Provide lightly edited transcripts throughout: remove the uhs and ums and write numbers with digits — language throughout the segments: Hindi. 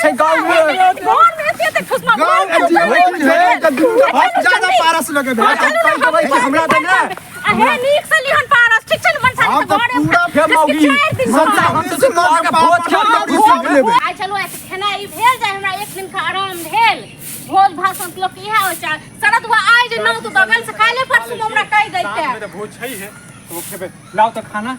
छै गांव में घर में एते तक खुशमा गांव में है त ज्यादा पारस लगे हमरा त ना हे नीक से लिहन पारस ठीक छै मन साथ घर पूरा फे मौगी हम तो मां के भोज खा लेबै आ चलो खाना ई भेल जाय हमरा एक दिन का आराम भेल भोज भाषण लोग इहे हो चाह शरद हुआ आइ जे नौ तो बगल से खाले परसु हमरा कह दैते मेरे भोज छै है तो खेबे लाओ त खाना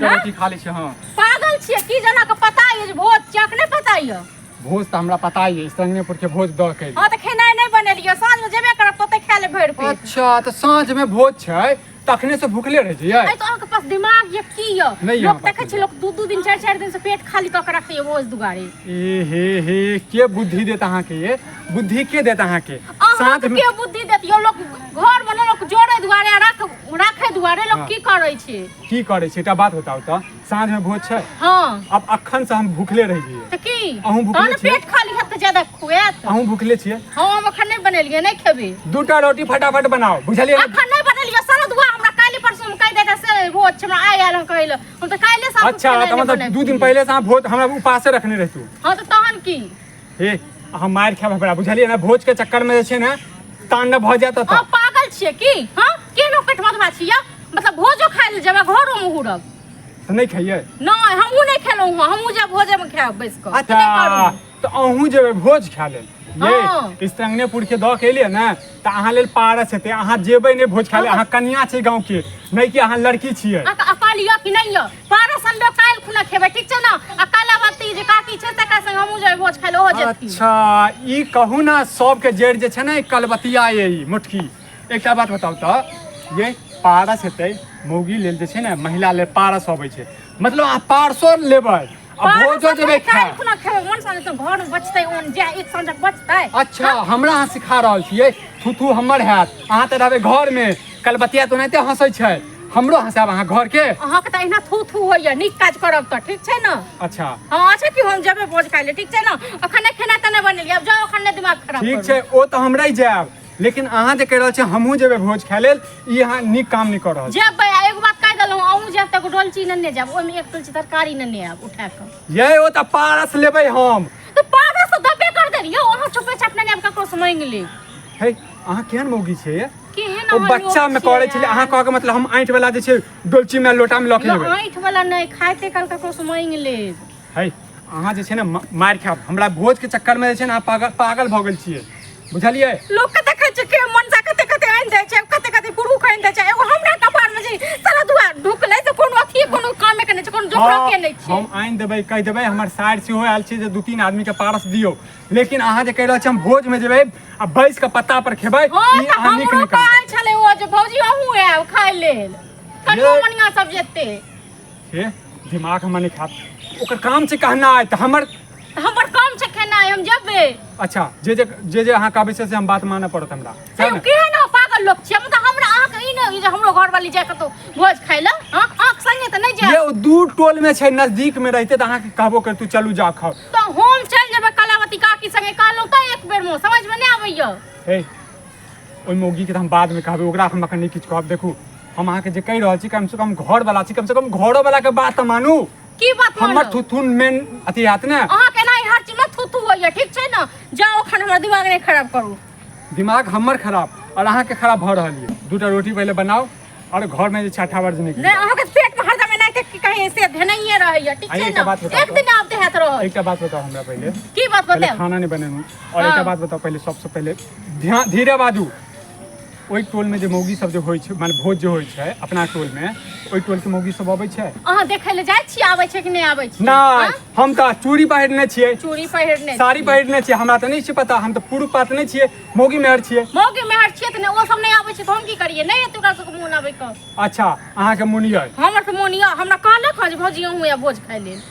रोटी खा लै छी। हां पागल छियै की जना के पता है जे भोज चक नहीं पता है भोज त हमरा पता है संगनेपुर के भोज द के। हां त खेनाइ नहीं बनेलियो साँझ में जेबे करब तो खा ले भर पेट। अच्छा त साँझ में भोज छै तखने से भूखले रह जइए। तो अहाँ के पास दिमाग ये की य लोग देखे छै लोग दू दिन चार दिन से पेट खाली क के रखिए भोज दुगारे। ए हे के बुद्धि देत अहाँ के ये बुद्धि के देत अहाँ के साथ में के बुद्धि देत यो लोग घर में लोग जोड़े दुआरे रखे दुआरे लोग की करे छै की करे छै एकटा बात बताओ त साँझ में भोज छै। हां अब अखन से हम भूखले रह जइए त की अहूं भूखले छियै पेट खाली है त ज्यादा खुएत अहूं भूखले छियै। हां हम अखन नहीं बनेलिए नहीं खेबे दूटा रोटी फटाफट बनाओ बुझलिए अखन नहीं बनेलिए सारा दुआ हमरा काले परसों में कह देता से भोज हमरा आयल हम कहले हम त काले साथ। अच्छा त मतलब 2 दिन पहले से अहाँ भोज हमरा उपासे रखने रहतू। हां त तहन की हे अहाँ मार खाब हमरा बुझलिए ना भोज के चक्कर में जे छै ना तांडव भ जात त पागल छियै की। हां केनो पेट मत छियै मतलब भोजो खाइ ले जेबा घरो में हुरब त नहीं खाइए नहीं हमहू नहीं खेलौं हमहू जब भोजे में खाब बैस क। अच्छा तो अहूँ जेबे भोज खा ले ये संगनेपुर के द के लिए ना त अहाँ लेल पारस हेते अहाँ जेबे नहीं भोज खा ले अहाँ कन्या छै गांव के नहीं कि अहाँ लड़की छियै। अकाल य कि नहीं य पारस हम लोग काल खुना खेबे ठीक छै ना अकाला बाती जे काकी छै तका संग हमहू जेबे भोज खाइ ले हो जेती। अच्छा ई कहू ना सब के जड़ जे छै ना कलबतिया ये मुठकी एकटा बात बताओ त ये पारस हेते मौगी लेल जे छै ना महिला लेल पारस होबै छै मतलब अहाँ पारसो लेबै भोजो जेबे खाए खुना खेबे मन साने त घर में बचतै ओन जे एक संजक बचतै। अच्छा हमरा अहाँ सिखा रहल छियै थू हमर हैत अहाँ त रहबे घर में कलबतिया तो नहीं हंसै छै हमरो हंसाब अहाँ घर के अहाँ के त एना थू होइया नीक काज करब त ठीक छै ना। अच्छा हां अच्छा कि हम जेबे भोज खाइ ले ठीक छै ना अखन नहीं खाना त नहीं बनेलिए अब जाओ अखन नहीं दिमाग खराब ठीक छै ओ त हमरा ही जायब लेकिन अहाँ जे कह रहल छी हमहू जेबे भोज खाइ लेल ई अहाँ नीक काम नहीं कर रहल छी। जेबे एगो बात कह देलहुं अहूँ जेब तक डोलची नन्ने जाब ओमे एक तुलसी तरकारी नन्ने आब उठा के ये ओ त पारस लेबै हम तो पारस तो दबे कर देलियो अहाँ चुपे चाप नन्ने आब ककरो से मांग ले। हे अहाँ केहन मौगी छै केहन ओ बच्चा में करे छले अहाँ कह के मतलब हम आंठ वाला जे छै डोलची में लोटा में लख लेबै आंठ वाला नहीं खाइते कल ककरो से मांग ले। हे अहाँ जे छै ना मार खाब हमरा भोज के चक्कर में जे छै ना पागल भ गेल छियै बुझलिए। लोग के देखे छै के मन जा कते कते आइन जाय छै कते कते पुरु खाइन जाय छै एगो हमरा कपार में जे सारा दुआ ढुकले से कोनो अथी कोनो काम के नहीं छै कोनो जोकरा के नहीं छै। हम आइन देबै कह देबै हमर साइड से हो आयल छै जे 2-3 आदमी के पारस दियो लेकिन अहाँ जे कह रहल छी हम भोज में जेबै आ बैस के पत्ता पर खेबै ई अहाँ नीक नहीं कहै छले ओ जे भौजी अहूँ आब खाइ लेल कनो मनिया सब जेते हे दिमाग हमर नहीं खात ओकर काम छै कहना है त हमर काम छै खाना हम जेबे। अच्छा जे अहाँ कहबै से हम बात मानऽ पड़त हमरा हम केहन पागल लोग छियै मतलब हमरा अहाँ के ई नै जे हमरो घर वाली जाय कतो भोज खाइ ल हां आंख संगे त नहीं जाय ये दू टोल में छै नजदीक में रहते त अहाँ के कहबो कर तू चलू जा खाओ तो हम चल जेबे कलावती काकी संगे कहलौ त एक बेर में समझ में नहीं आबैया। हे ओइ मौगी के हम बाद में कहबै ओकरा हम अखन नहीं किछ कहब देखू हम अहाँ के जे कह रहल छी कम से कम घर वाला छी कम से कम घरो वाला के बात मानू की बात हमर थुथुन मेन अथी हाथ ने अहाँ के नहीं हर चीज में थुथु होइया ठीक छै ना जाओ खन हमर दिमाग नहीं खराब करू दिमाग हमर खराब और अहाँ के खराब भ रहल है दूटा रोटी पहले बनाओ और घर में जे छठा वर्ज नहीं अहाँ के पेट में हरदम नहीं थे कहीं ऐसे धनइए रहइया ठीक छै ना एक दिन आप देहत रहो। एकटा बात बताओ हमरा पहले की बात बताओ खाना नहीं बनेनु और एकटा बात बताओ पहले सबसे पहले ध्यान धीरे बाजू ओइ टोल में जे मौगी सब जे होय छै माने भोज जे होय छै अपना टोल में ओइ टोल के मौगी सब आबै छै अहाँ देखै ले जाय छी आबै छै कि नहीं आबै छी ना हम त चूड़ी पहिरने छियै चूड़ी पहिरने साड़ी पहिरने छियै हमरा त नहीं छै पता हम त पुरुष पात नहीं छियै मौगी मेहर छियै त ने ओ सब नहीं आबै छै त हम की करिए नहीं एतु का सब मुन आबै क। अच्छा अहाँ के मुनिया हमर त मुनिया हमरा कहले खज भौजी हूं या भोज खाइ लेल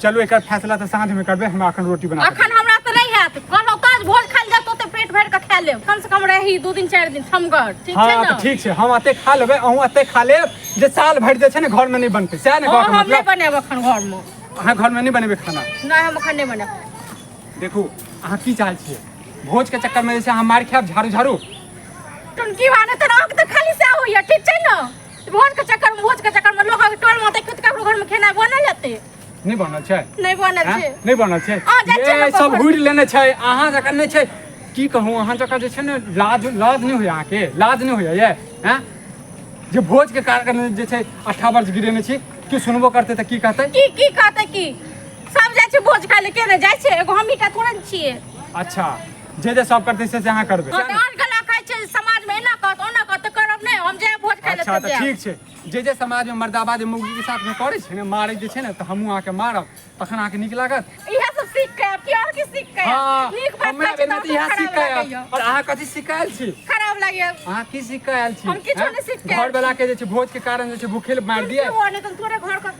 चलू एकर फैसला त साँझ में करबे हमरा अखन रोटी बना अखन हमरा त नहीं हैत कहलो ताज भोज खाइ जा तो पेट भर के खा लेब कम से कम रही 2 दिन 4 दिन थमगर ठीक छै ना। ठीक छै हम अते खा लेबै अहूँ अते खा लेब जे साल भर जे छै ने घर में नहीं बनते सएह ने घर में हम नहीं बनेब अखन घर में अहाँ घर में नहीं बनेबे खाना नहीं हम अखन नहीं बनेब। देखू अहाँ की चाहै छियै भोज के चक्कर में जैसे अहाँ मार खायब झाड़ू टुनकी वाने त राख त खाली से होइया ठीक छै ना भोज के चक्कर में लोग के टोल में त ककरो घर में खाना बना जाते नहीं बनल छै नहीं बनल हैं? छै नहीं बनल छै आ, जाइ छै ये ने सब कखन। हुरि लेने छै अहाँ जकाँ नहीं छै की कहूँ अहाँ जकाँ जे छै ने लाज नहीं होइए अहाँके लाज नहीं होइए ये हैं जे भोज के कारण जे छै 18 वर्ष गिरेने छी की सुनबो करते तऽ की कहते की कहते की सब जाइ छै भोज खाय ले के ने जाइ छै एगो हमही टा थोड़ा छियै अच्छा जे सब करते से अहाँ करबै हां तऽ और गला खाय छै समाज में एना कहत ओना कहत करब नहीं हम जाय भोज खाय ले अच्छा तऽ तऽ ठीक छै जे समाज में मर्दाबा जे मुर्गी के साथ में करे छै ने मारै जे छै ने तऽ हमहूँ अहाँके मारब तखन अहाँके नीक लागत इहे सब सीख के आब की और की सीख के हाँ नीक बात हमे छै बिना तऽ इएह सीख के आयल। और अहाँ कथी सीख के आयल छी खराब लागै अहाँ की सीख के आयल छी हम किछो नहि सीख के आयल घर वाला के जे छै भोज के कारण जे छै भूखे मार दिए नहीं तो तोरे घर का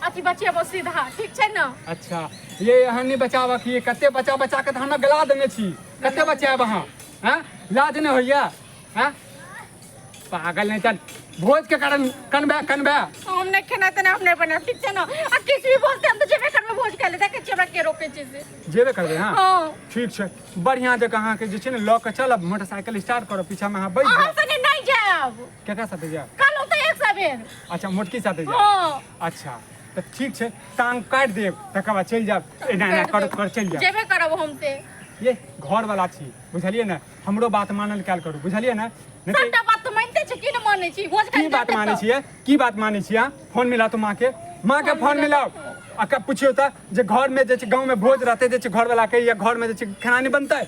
अथी बचिया बस सीधा ठीक छै ना अच्छा ये अहाँ नहीं बचावा कि कते बचा के हम गला देने छी कते बचाएब अहाँ हैं लाज नहीं होइया हैं पागल नहीं चल भोज के कारण कनबे हम नहीं खेना तने हम नहीं बना ठीक छै ना आ किछ भी बोलते हम तो जेबे करबे भोज खाय ले देखे छी हमरा के रोके छै से जेबे करबे हां हां ठीक छै बढ़िया जगह अहाँ के जे छै ने ल के चलब मोटरसाइकिल स्टार्ट करब पीछा में अहाँ बैठ हम जाओ संगे नहीं जाब केकरा साथे जाओ कालो तो एक सबेर अच्छा मोटकी साथे जाओ हां अच्छा तो ठीक छै टांग काट देब तकर बाद चल जाब एना कर चल जाब जेबे करब हम से ये घर वाला छी बुझलिए ना हमरो बात मानल काल करू बुझलिए ना नहीं तो सबटा बात तो मानते छी कि न मानै छी भोज खाय की बात माने छिए की बात माने छिए फोन मिला तो माँ के फोन मिलाओ आ कब पूछियो त जे घर में जे छै गांव में भोज रहते जे छै घर वाला के या घर में जे छै खाना नहीं बनतै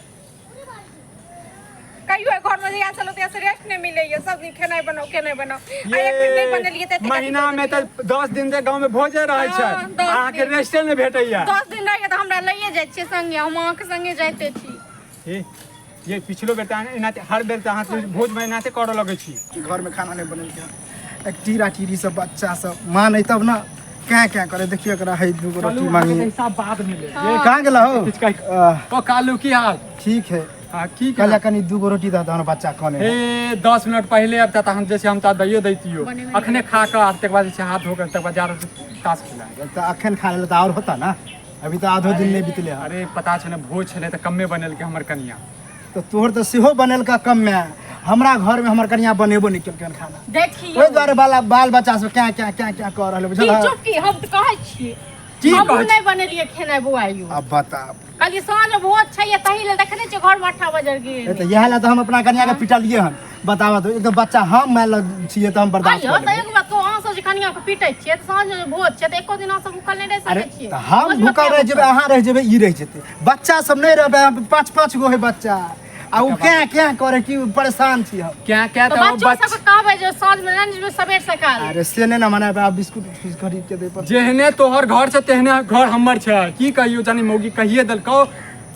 कहियो घर में या चलो ते रेस्ट नहीं मिले ये सब दिन खेनाई बनाओ के नहीं बनाओ आ एक दिन नहीं बनलिए ते महीना में त 10 दिन से गांव में भोजे रहै छै हाँ, 10 अहाँ के दिन। रेस्टे नहीं भेटैया 10 दिन रहिए त हमरा लइए जाय छियै संगे हम अहाँ के संगे जाइते छी ये पिछलो बेर त एनाते हर बेर त अहाँ से भोज में एनाते करऽ लगै छी घर में खाना नहीं बनल के एक टीरी सब बच्चा सब मां नहीं तब ना क्या करे देखिए एकरा है दू गो रोटी मांगी हिसाब बाद में ले कहां गेला हो ओ कालू की हाल ठीक है हां की कल कनी दू गो रोटी दा हमरा बच्चा खाने ए 10 मिनट पहले अब तक हम जैसे हम ता दैयो दैतियो अखने खा के आते के बाद से हाथ धो के तक बाद जा तास खिला तो अखन खा ले तो और होता ना अभी तो आधो दिन नहीं बीतले है अरे पता छै ना भोज छले त कम्मे बनल के हमर कनिया तो तोहर तो सेहो बनल का कम में हमरा घर में हमर कनिया बनेबो नहीं केलकन खाना देखिए ओइ द्वारे बाल बच्चा सब क्या कर रहल बुझल की चुप की हम त कहै छी की हम कहै नहीं बनेलिए खेनाई बुआइयो अब बता खाली साँझ में भोज छै तही ले देखने छी घर में 8 बजे गेल तो यह ला तो हम अपना कनिया के पिटलिए हन बतावा तो एक तो बच्चा हम मैं छिए तो हम बर्दाश्त आइयो कर त लेबै एक बात तो अहाँ सब जे कनिया के पीटै छियै त साँझ में भोज छै त एको दिन अहाँ सब भूखल नहीं रह अरे सकै छियै तो हम भूखल रह जेबे अहाँ रह जेबे ई रह जेते बच्चा सब नहीं रहबे 5 गो है बच्चा आ उ क्या करे कि परेशान छी हम क्या तो बच्चों सब कहबै जे साँझ में लंच में सबेर सकाल अरे से नहीं ना मना आप बिस्कुट खरीद के दे पर जेहने तोहर घर छै तेहने घर हमर छै की कहियो जानी मौगी कहिए देलकौ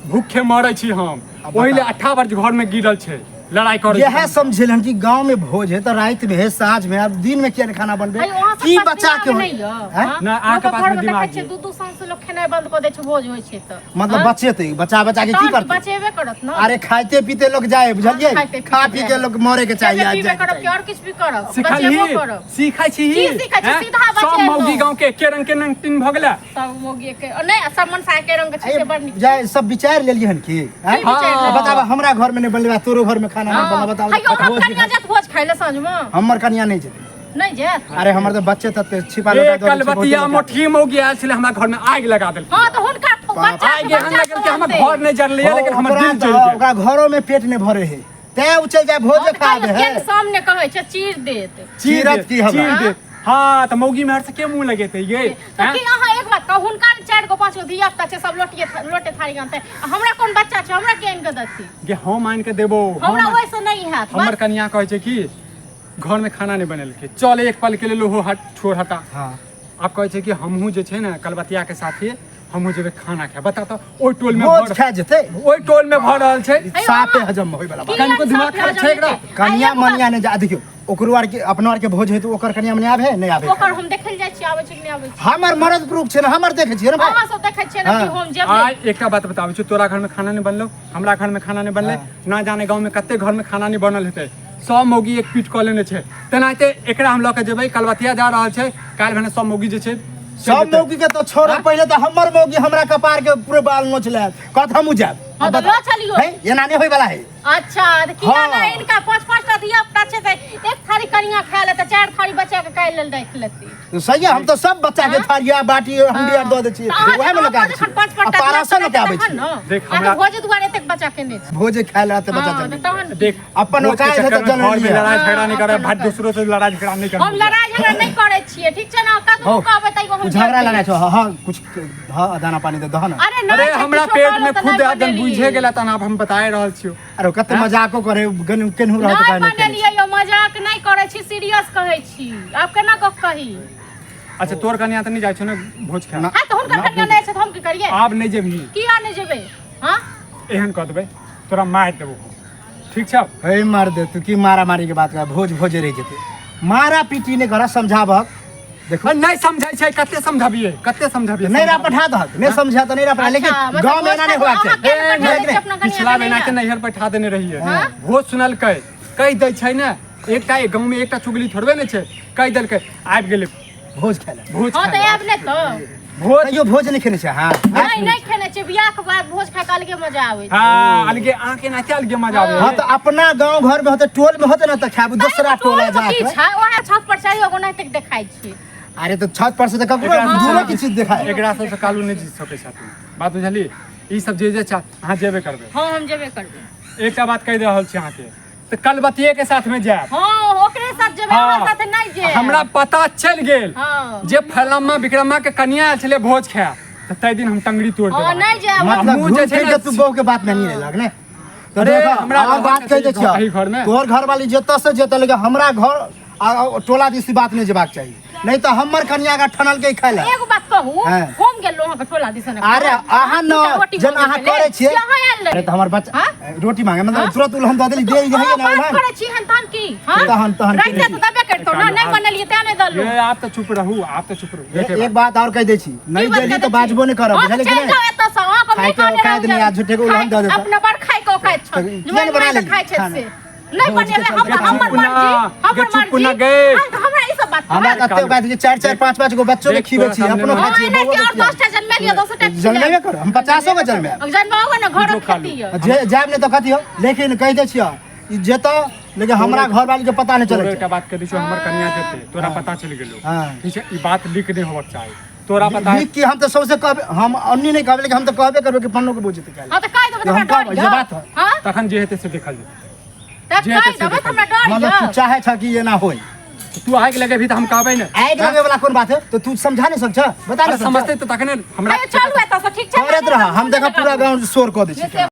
भूखे मरै छी हम ओहिले 18 वर्ष घर में गिरल छै लड़ाई करे यह समझेल हन कि गांव में भोज है तो रात में है साँझ में अब दिन में क्या खाना बनबे अरे वहाँ की सब बच्चा के नहीं है हैं? ना आके पास में दिमाग छै दू साँझ से लोग खेनाई बंद कर दै छै भोज होइ छै त मतलब बच्चे थे बच्चा के की करते बचेबे करत ना अरे खाते पीते लोग जाए बुझलिए खाते खा पीते पी के लोग मरे के चाहिए आज पीबे करब जाए कि और किछ भी करब सिखली बचेबो करब सीखै छी की सीखै छी? हैं? सीधा सब बचेलहुँ। मौगी गांव के एके रंग के नंगटिन भ गेला सब मोगी के नहीं सब मन सा के रंग के छै से बड़ नीक जाए सब विचार ले लिहन की हैं? विचार बतावा हमरा घर में नहीं बनले तोरो घर में खाना नहीं बनला बतावा हायो हम भोज कनिया जात भोज खाइ ले साँझ में हमर कनिया नहीं जेते नहीं जे अरे हमर तो बच्चे तक छिपा ए लगा कलबतिया मोठी मौगी आयल छले हमरा घर में आग लगा देल हां तो हुनका बच्चा आग एहन लगल कि हमर घर नहीं जरले लेकिन हमर दिल जल गेल ओकरा घरों में पेट नहीं भरे है तै उ चल जाए भोज खा दे है के सामने कहै छै चीर देत चीरत की हवा चीर दे हां त मौगी में से के मुंह लगेते ये तो कि अहाँ एक बात कहू हुनका 4 गो 5 गो धिया पुता छै सब लोटे थारी गानते हमरा कोन बच्चा छै हमरा के आइन के दती गे हम आइन के देबो हमरा वैसे नहीं हैत हमर कन्या कहै छै कि घर में खाना नहीं बनल के चल एक पल के लिए लोहो हट छोड़ हटा हां आप कहै छै कि हमहू जे छै ना कलबतिया के साथे हमहू जेबे खाना खाए बता तो ओइ टोल में भोज खा जेते ओइ टोल में भर रहल छै साफे हजम होय वाला बात कनिको दिमाग खराब छै एकरा कनिया मनिया ने जा देखियो ओकरो आर के अपना आर के भोज है तो ओकर कनिया मनिया आवे नहीं आवे ओकर हम देखल जाय छी आबै छै कि नहीं आबै छै हमर मर्द प्रूफ छै ना हमर देखे छियै ना भाई अहाँ सब देखै छियै ना कि हम जेबै आ एकटा बात बताबै छी तोरा घर में खाना नहीं बनलो हमरा घर में खाना नहीं बनले ना जाने गांव में कते घर में खाना नहीं बनल हेतै सब मौगी एक पीट क लेने छै तेनाहिते एकरा हम ल के जेबै कलबतिया जा रहल छै काल भने सब मौगी जे छै सब मौगी के तो छोड़ा पहले तो हमर मौगी हमरा कपार के पूरे बाल नोच ले कत हमू जाब हां तो लो चलियो है एना नहीं होय वाला है। अच्छा तो किया हाँ। ना इनका 5-5 टा दिया पता छे त एक थाली कनिया खा ले त 4 थाली बच्चा के काई लेल देख लेती। तो सही है हम तो सब बच्चा के थारिया बाटी हंडी आर दे छी ओहे में लगा छी 5-5 टा पारासा में के आबै छी देख हमरा भोज दुआरे तक बच्चा के ने भोज खाय ले त बच्चा हां जल्दी तहन देख अपन भोज के औकात है चक्कर तो में घर में जल्दी लड़ाई झगड़ा नहीं करे, भाई दूसरों से लड़ाई झगड़ा नहीं हम करे। लड़ाई झगड़ा नहीं करे छिए ठीक छे ना कतौ हो, का बताइबो हम झगड़ा लगा छो हां कुछ हां दाना पानी दे दहन। अरे ना अरे हमरा पेट में खुद आदन बुझे गेला त आप हम बताए रहल छियो। अरे कते मजाको करे केनहु रहत नहीं काहे माने नहीं लिए यो मजाक नहीं करे छी सीरियस कहै छी आप केना गप कही। अच्छा तोर कन्या त नहीं जाय छो ना भोज खाए? ना। हां तो हुनका कन्या नहीं छै त हम की करिए आब नहीं जेबही, किया नहीं जेबे हां एहन कह देबै तोरा मार देबो ठीक छौ। हे मार दे तू की मारा मारी के बात कर भोज भोजे रह जेते मारा पीटी ने घर समझाबक देखो नहीं समझाई छै, कते समझाबिए कते समझाबिए नहीं रा पठा दहक नहीं समझा तो नहीं रा पठा लेकिन अच्छा, गांव में एना नहीं होआ मतलब चाहिए भोज खाए नहीं, अपना पिछला कन्या महीना के नैहर बैठा देने रहिए भोज सुनल कह दै छै ना एकटा गांव में एकटा चुगली थोड़बे नहीं छै कह देलकै आबि गेलै भोज खाए भोज हां तो खाए आब ने तो भोज कहियो भोज नहीं खेने छै हां नहीं नहीं खेने छै बियाह के बाद भोज खाए काल के मजा आवे हाँ अलगे आके ना अलगे मजा आवे हां तो अपना गांव घर में होते टोल में होते ना तो खाबू दूसरा टोला जा की के छै ओहे छत पर चढ़ी ओगो नहीं तक देखाई छी। अरे तो छत पर से तो ककरो दूर की चीज दिखाए एकरा सबसे कालू नहीं जीत सकै छथिन बात बुझली। ई सब जे चाह अहाँ जेबे करबै। हां हम जेबे करबे एकटा बात कह रहल छी अहाँ के तो कल बतिये के साथ में जाएब। हां ओकरे साथ जेबे हाँ। हमरा साथ नहीं जे हमरा पता चल गेल हां जे फलम्मा विक्रमा के कन्या आयल छले भोज खाए तो तै दिन हम टंगड़ी तोड़ हां देब। नहीं जे मतलब हमहूँ घूम जे छै फिर ने के तू बहू के बात में नहीं लग ने तो अरे, देखो हमरा हमरा बात घर कह दे के कहीं घर में। तोहर घर वाली जत से जत लगे हमरा घर टोला दिस बात नहीं जेबाक चाहिए नहीं तो हमर कन्या का ठनल के खाइला एगो बात कहू हाँ। हम गेलो अहाँ के टोला दिसन अरे अहाँ न जन अहाँ करे छिए अरे तो हमर बच्चा हाँ? रोटी मांगे मतलब तुरंत उलहन दे देली दे ही है ना उलहन करे छी हन तान की हां तहन राइते तो दबे करतो ना नहीं बनलिए त नहीं दलो ये आप तो चुप रहू आप तो चुप रहू देखे एक बात और कह दे छी नहीं देली तो बाजबो नहीं करब बुझले कि नहीं एत से हां खाए के औकात नहीं आज झूठे को उलहन दे देता अपना बार खाए के औकात छ किया नहीं बना लेली खाए छे खाना? से नहीं बनेले हमर चुप ना, मर्जी हमर चुप ना मर्जी गए। हमरा ई सब बात हमरा कते बात कि 4-4 5-5 गो बच्चों के खिबे छी अपनो हां खाई छी नहीं और 10 टा जन्म लिया 200 टा जन्मे कर हम 50 गो जन्मे जन्मावे ना घर खेती है जे जाब नहीं तो कथी हो लेकिन कह दे छियो ई जेतो लेकिन हमरा घर वाली के पता नहीं तोरे चले एकटा बात कह दी छो हमर कन्या देते तोरा पता चल गेलो हाँ। ठीक है ई बात लीक नहीं होबक चाही तोरा पता है लिख के हम तो सबसे कहबे हम अन्नी नहीं कहबे लेकिन हम तो कहबे करबे कि पन्नो के बुझते काल हां तो काई देबे हम हमरा कहब, डर ये बात है। हां तखन जे हेते से देखल जेतै। तब जे काई हेतै से देबे देखल हमरा डर मतलब तू चाहे छ कि ये ना होई तू आग लगे भी तो हम कहबै ना आग लगे वाला कौन बात है तो तू समझा नहीं सकछ बता अरे नहीं समझते तो तखने हमरा चलू एत से ठीक छै करत रहा हम देखा पूरा गांव शोर क दे छी